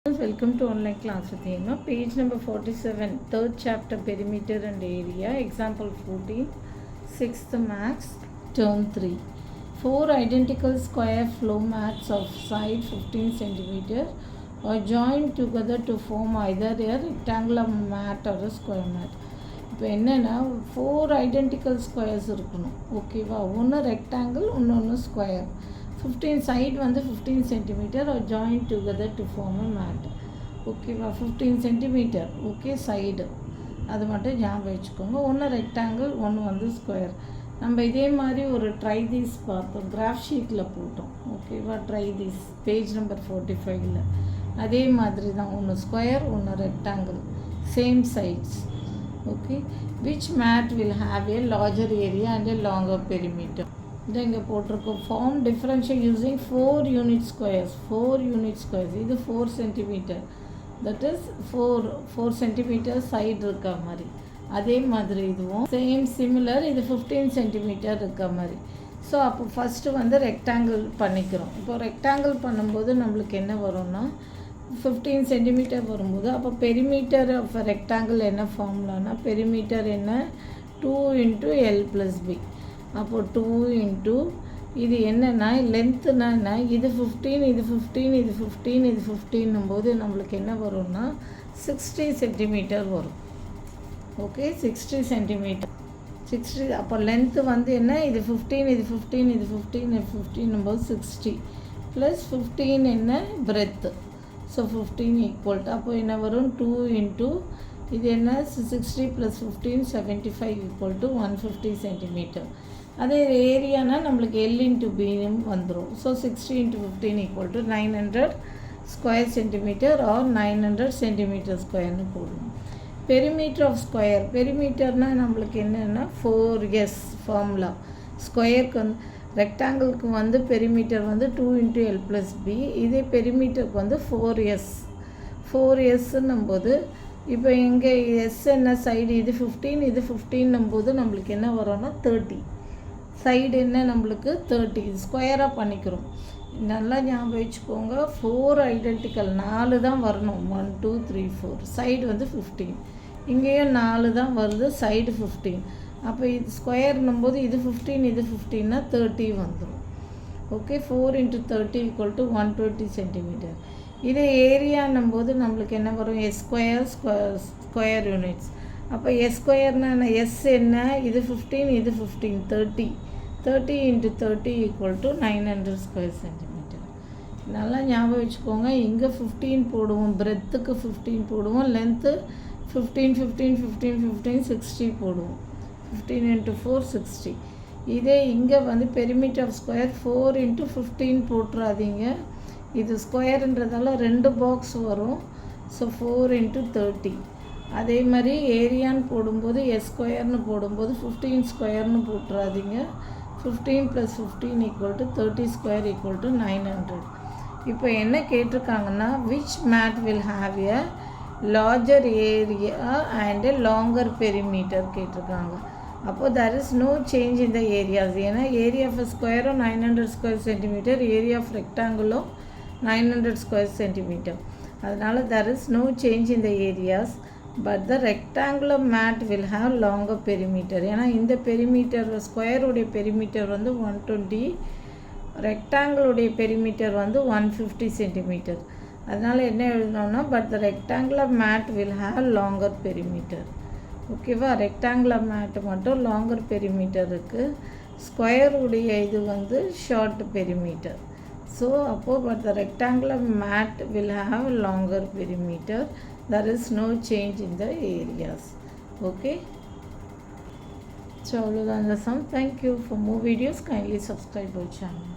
Welcome to online class with Hema. Page number 47, third chapter, perimeter and area. Example 14, sixth max, term 3. Four identical square floor mats of side 15 centimeter are joined together to form either a rectangular mat or a square mat. இப்போ என்னென்னா four identical squares இருக்கணும், ஓகேவா? ஒன்று rectangle, ஒன்று square. 15 side வந்து 15 centimetre are join together to form a mat, ஓகேவா? 15 centimetre, okay, side, அது மட்டும் ஞாபகம் வச்சுக்கோங்க. ஒன்று ரெக்டாங்கிள், ஒன்று வந்து ஸ்கொயர். நம்ம இதே மாதிரி ஒரு ட்ரைதீஸ் பார்த்தோம், கிராஃப் ஷீட்டில் போட்டோம், ஓகேவா? ட்ரைதீஸ் பேஜ் நம்பர் 45ல் அதே மாதிரி தான், ஒன்று ஸ்கொயர், ஒன்று rectangle, same sides. Okay, which mat will have a larger area and a longer perimeter? இங்கே போட்டிருக்கோம், form differential using 4 unit squares. 4 unit squares, இது 4 centimetre, that is 4 centimetre side இருக்க மாதிரி. அதே மாதிரி இதுவும் சேம் சிமிலர், இது 15 சென்டிமீட்டர் இருக்க மாதிரி. ஸோ அப்போ ஃபஸ்ட்டு வந்து ரெக்டாங்கிள் பண்ணிக்கிறோம். இப்போ ரெக்டாங்கிள் பண்ணும்போது நம்மளுக்கு என்ன வரும்னா 15 சென்டிமீட்டர் வரும்போது, அப்போ பெரிமீட்டர் ஆஃப் ரெக்டாங்கிள் என்ன ஃபார்முலானா, பெரிமீட்டர் என்ன, 2 × L+B. அப்போது 2 இன்ட்டு இது என்னென்னா லென்த்துனா என்ன, இது 15, இது 15, இது 15, இது 15 போது நம்மளுக்கு என்ன வரும்னா 60 சென்டிமீட்டர் வரும், ஓகே? 60 சென்டிமீட்டர், 60. அப்போ லென்த்து வந்து என்ன, இது 15, இது 15, இது 15, இது 15 போது 60 + 15 என்ன, பிரெத்து. ஸோ 15 ஈக்குவல் டு, அப்போ என்ன வரும், 2 இன்ட்டு இது என்ன, 60 + 15 75 ஈக்குவல் டு 150 சென்டிமீட்டர். அதே ஏரியானா நம்மளுக்கு L × B வந்துடும். So 60 × 15 equal to 900 square centimetre are 900 centimetre ஸ்கொயர்னு போடணும். பெரிமீட்டர் ஆஃப் ஸ்கொயர், பெரிமீட்டர்னால் நம்மளுக்கு என்னென்னா 4S ஃபார்முலா. ஸ்கொயருக்கு வந்து ரெக்டாங்கிளுக்கு வந்து பெரிமீட்டர் வந்து 2 × L+B, இதே பெரிமீட்டருக்கு வந்து 4S. 4Sன்னும் போது இப்போ இங்கே எஸ் என்ன, சைடு இது 15, இது 15 போது நம்மளுக்கு என்ன வரும்னா 30. சைடு என்ன நம்மளுக்கு 30, இது ஸ்கொயராக பண்ணிக்கிறோம். நல்லா ஞாபகம் வச்சுக்கோங்க, 4 ஐடென்டிக்கல், 4 தான் வரணும், 1 2 3 4. சைடு வந்து 15, இங்கேயும் 4 தான் வருது, சைடு 15. அப்போ இது ஸ்கொயர்னும் போது இது 15, இது 15னா 30 வந்துடும், ஓகே? 4 × 30 = 120 சென்டிமீட்டர். இது ஏரியான்னும் போது நம்மளுக்கு என்ன வரும், ஸ்கொயர் யூனிட்ஸ். அப்போ எஸ் ஸ்கொயர்னா என்ன, எஸ் என்ன, இது 15, இது 15, 30 × 30 = 900 ஸ்கொயர் சென்டிமீட்டர். நல்லா ஞாபகம் வச்சுக்கோங்க, இங்கே 15 போடுவோம், பிரெத்துக்கு 15 போடுவோம், லென்த்து 15 15 15 15 60 போடுவோம். 15 × 4 60. இதே இங்கே வந்து பெரிமீட்டர் ஆஃப் ஸ்கொயர் 4 × 15 போட்டுறாதீங்க, இது ஸ்கொயருன்றதால 2 பாக்ஸ் வரும். ஸோ 4 × 30. அதே மாதிரி ஏரியான்னு போடும்போது எஸ் ஸ்கொயர்னு போடும்போது 15 ஸ்கொயர்னு போட்டுறாதீங்க. 15 + 15 = 30 ஸ்கொயர் = 900. இப்போ என்ன கேட்டிருக்காங்கன்னா, which mat will have a larger area and a longer perimeter கேட்டிருக்காங்க. அப்போது there is no change in the areas. ஏன்னா ஏரியா ஆஃப் ஸ்கொயரும் 900 ஸ்கொயர் சென்டிமீட்டர், ஏரியா ஆஃப் ரெக்டாங்கிளும் 900 ஸ்கொயர் சென்டிமீட்டர். அதனால் there is no change in the areas, but the rectangular mat will have longer perimeter. ஏன்னா இந்த perimeter, ஸ்கொயருடைய perimeter வந்து 120, ரெக்டாங்கிளுடைய perimeter வந்து 150 centimetre. அதனால் என்ன எழுதணும்னா, but the rectangular mat will have longer perimeter, ஓகேவா? ரெக்டாங்குலர் மேட்டு மட்டும் லாங்கர் பெரிமீட்டர் இருக்குது, ஸ்கொயருடைய இது வந்து ஷார்ட் பெரிமீட்டர். ஸோ அப்போது but the rectangular mat will have longer perimeter, there is no change in the areas, okay? So அவ்வளோதான் இந்த sum. Thank you. For more videos kindly subscribe our channel.